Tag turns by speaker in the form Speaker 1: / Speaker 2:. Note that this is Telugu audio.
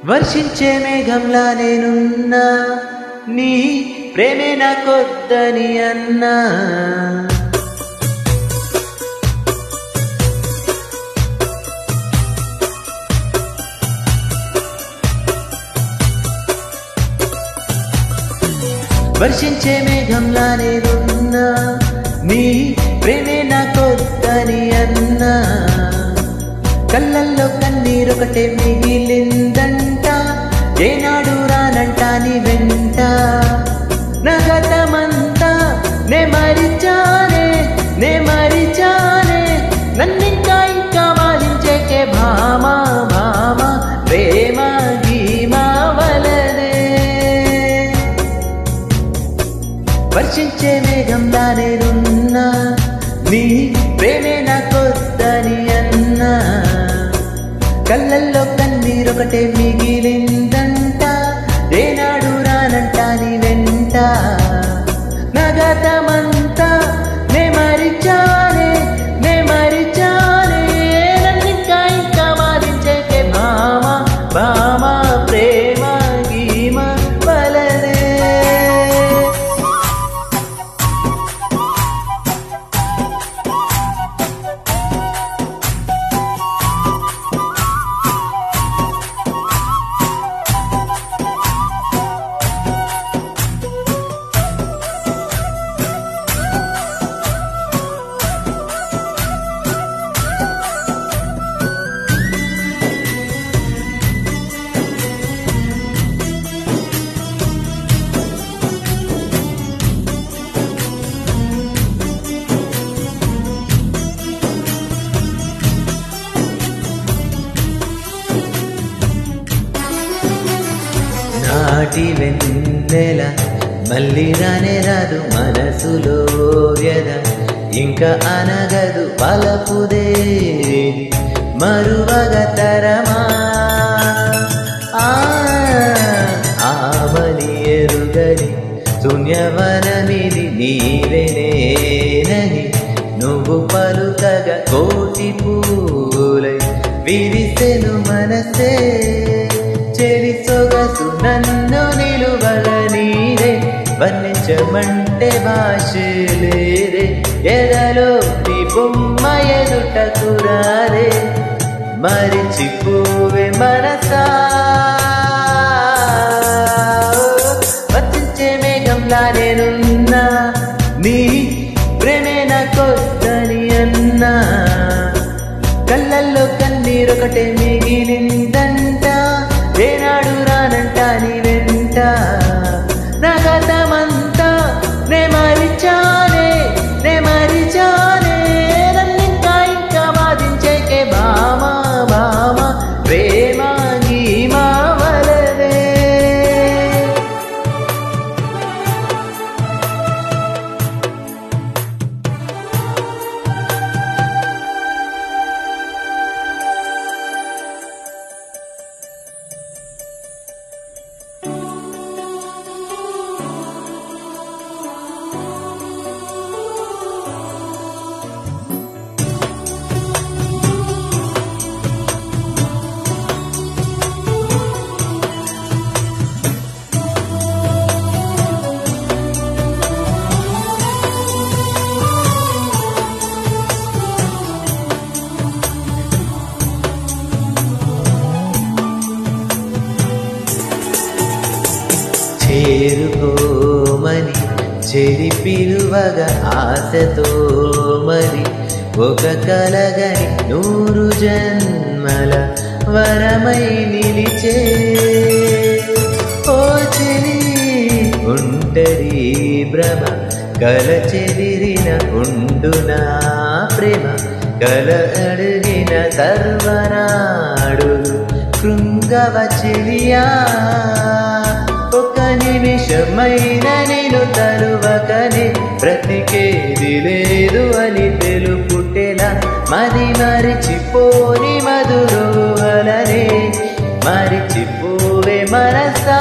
Speaker 1: వర్షించే మేఘంలా నేనున్నా, నీ ప్రేమే నాకొద్దని అన్నా. వర్షించే మేఘంలా నేనున్నా, నీ ప్రేమే నాకొద్దని అన్నా. కళ్ళల్లో కన్నీరొకటే మిగిలిందంట, ఏనాడు రానంట నీ వెంట. నగతమంతా నే మరిచానే, నే మరిచానే, నన్నింకా ఇంకా మారించేకే భామా భామా ప్రేమ గీమా వలదే. వర్షించే మేఘంలా నేనున్నా, నీ ప్రేమే నాకొద్దని అన్నా. కళ్ళల్లో కన్నీరొకటే మిగిలిందంట, ఏనాడు రానంట నీ వెంట. నగతమంతా నే మరిచానే, నే మరిచానే, నన్నింకా ఇంకా మారించేకే భామా భామా ప్రేమ గీమ వలదే. నాటి వెన్నెల మళ్ళీ రానే రాదు మనసులో వ్యధ, ఇంకా అనగదు పలపుదేవి మరువగ తరమా. ఆమని ఎరుగని శూన్యవనమిది నీవేనేనని నువ్వు పలుకగా కోటి పూలై విరిసెను మనసే. చెరి సొగసు నన్ను నిలువల నీరే, వర్ణించమంటే భాషలేరే. ఎదలో నీ బొమ్మ ఎదుటకు రారే, మరిచిపోవే మనసా. వర్షించే మేఘంలా నేనున్నా, నీ ప్రేమే నాకొద్దని అన్నా. కళ్ళల్లో కన్నీరొకటే మిగిలిందంట, ఏనాడు రానంట నీ వెంట. నగతమంతా నే మరిచానే, నే మరిచానే, నన్నింకా ఇంకా బాధించేకే భామా భామా ప్రేమ గీమా వలదే. చేరుకోమని చెరి పిలువగా ఆశతో మరి ఒక కలగని 100 జన్మల వరమై నిలిచే. ఓ చెలి ఒంటరి భ్రమ కల చెదిరిన ఉండునా ప్రేమ, కల అడిగిన సర్వనాడు కృంగవ చెలియా. ఒక నిమిషమైన నేను తరువకనే బ్రతికేది లేదు అని తెలుపుటెలా. మది మరిచిపోని మధురోహలనే, మరిచిపోవే మనసా.